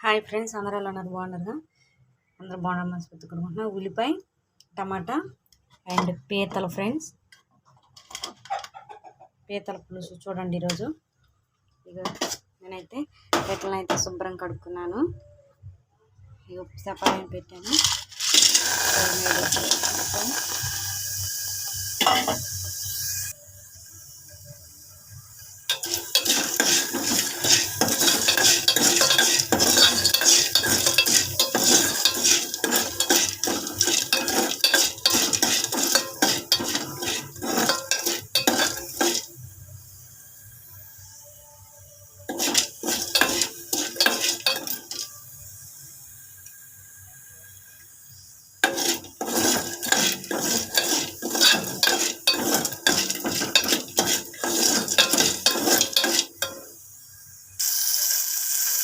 Hi friends, అందరూ ఎలా ఉన్నారు? బాగున్నారుగా? అందరూ బాగున్నారు మనస్ఫూర్తిగా అనుకుంటున్నాను. ఉల్లిపాయ, టమాటా అండ్ పీతలు ఫ్రెండ్స్, పీతల పులుసు చూడండి. ఈరోజు ఇక నేనైతే పీతలను అయితే శుభ్రం కడుక్కున్నాను. ఇక సెపరేట్ పెట్టాను.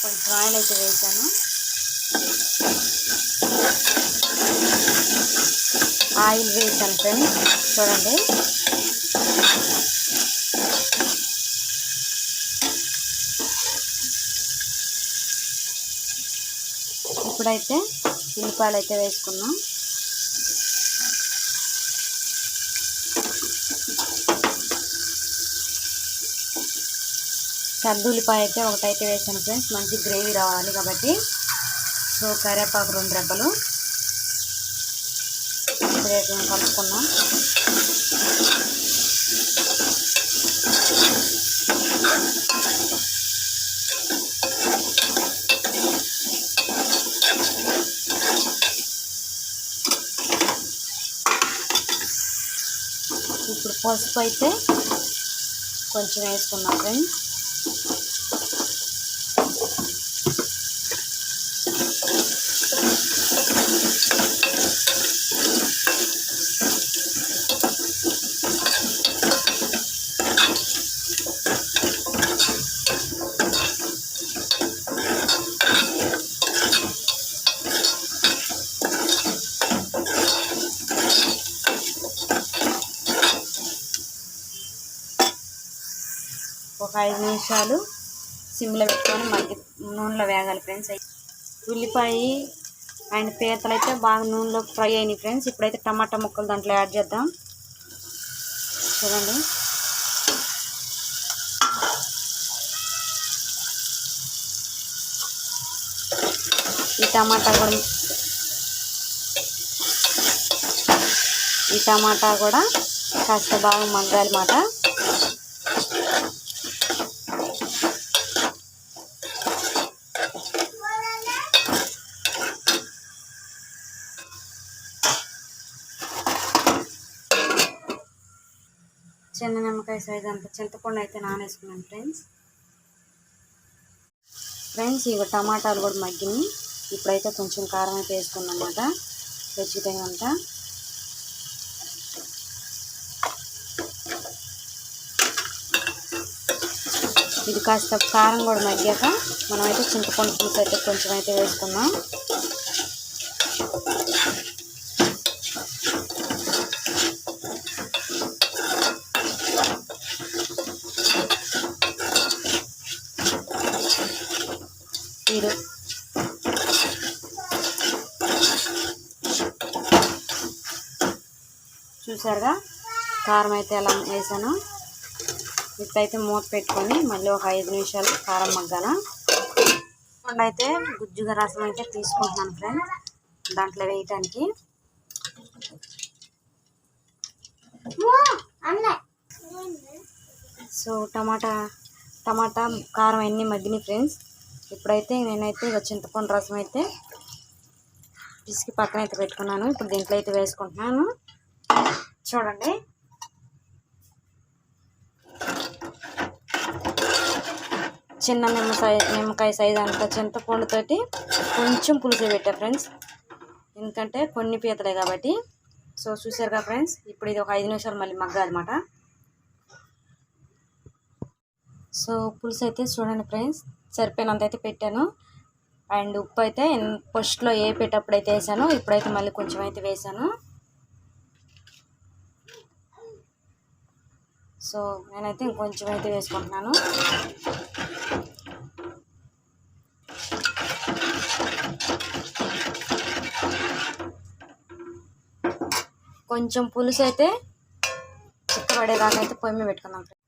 కొంచెం ఆయిల్ అయితే వేసాను. ఆయిల్ వేసాను ఫ్రెండ్స్, చూడండి. ఇప్పుడైతే ఉల్లిపాయలు అయితే వేసుకున్నాం. పెద్ద ఉల్లిపాయ అయితే ఒకటైతే వేసాను ఫ్రెండ్స్, మంచి గ్రేవీ రావాలి కాబట్టి. సో కరివేపాకు 2 రెబ్బలు ఇప్పుడు కలుపుకున్నాం. ఇప్పుడు పసుపు అయితే కొంచెం వేసుకున్నాం ఫ్రెండ్స్. ఒక 5 నిమిషాలు సిమ్లో పెట్టుకొని నూనెలో వేగాలి ఫ్రెండ్స్. ఉల్లిపాయ అండ్ పీతలు అయితే బాగా నూనెలో ఫ్రై అయినాయి ఫ్రెండ్స్. ఇప్పుడైతే టమాటా ముక్కలు దాంట్లో యాడ్ చేద్దాం. చూడండి, ఈ టమాటా కూడా కాస్త బాగా మగ్గాలి మాట. చిన్న నిమ్మకాయ సైజ్ అంత చింతపండు అయితే నానేసుకున్నాను ఫ్రెండ్స్. ఇక టమాటాలు కూడా మగ్గినాయి. ఇప్పుడైతే కొంచెం కారం అయితే వేసుకున్నాం అన్నమాట, రుచికి తగినంత. ఇది కాస్త కారం కూడా మగ్గాక మనమైతే చింతపండు పులుసు అయితే కొంచెం అయితే వేసుకున్నాం. చూసారుగా కారం అయితే ఎలా వేసాను. ఇప్పుడైతే మూత పెట్టుకొని మళ్ళీ ఒక 5 నిమిషాలు కారం మగ్గాల. అయితే గుజ్జుగా రసం అయితే తీసుకుంటున్నాను ఫ్రెండ్స్ దాంట్లో వేయటానికి. సో టమాటా కారం అన్నీ మగ్గినాయి ఫ్రెండ్స్. ఇప్పుడైతే నేనైతే ఇక చింతపండు రసం అయితే పిసికి పక్కన అయితే పెట్టుకున్నాను. ఇప్పుడు దీంట్లో అయితే వేసుకుంటున్నాను. చూడండి, చిన్న నిమ్మకాయ సైజ్ అంత చింతపండుతోటి కొంచెం పులుసు పెట్టా ఫ్రెండ్స్, ఎందుకంటే కొన్ని పీతలే కాబట్టి. సో చూసారుగా ఫ్రెండ్స్, ఇప్పుడు ఇది ఒక 5 నిమిషాలు మళ్ళీ మగ్గాలన్నమాట. సో పులుసు అయితే చూడండి ఫ్రెండ్స్, సరిపోయినంత అయితే పెట్టాను. అండ్ ఉప్పు అయితే ఫస్ట్లో వేపేటప్పుడు అయితే వేసాను, ఇప్పుడైతే మళ్ళీ కొంచెం అయితే వేసాను. సో నేనైతే ఇంకొంచెం అయితే వేసుకుంటున్నాను. కొంచెం పులుసు అయితే చిక్కబడేదాకా అయితే పొయ్యి మీద పెట్టుకుందాం ఫ్రెండ్స్.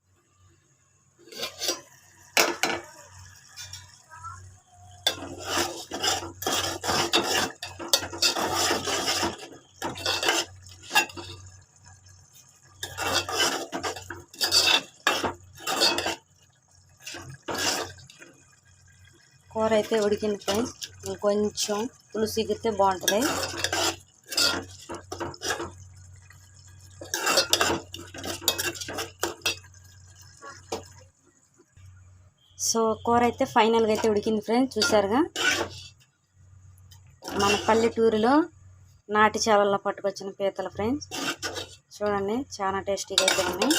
కూర అయితే ఉడికింది ఫ్రెండ్స్. ఇంకొంచెం పులుసు ఎగిరితే బాగుంటుంది. సో కూర అయితే ఫైనల్గా అయితే ఉడికింది ఫ్రెండ్స్. చూసారుగా, మన పల్లెటూరులో నాటి చావల్లో పట్టుకొచ్చిన పీతలు ఫ్రెండ్స్. చూడండి, చాలా టేస్టీగా అయితే ఉన్నాయి.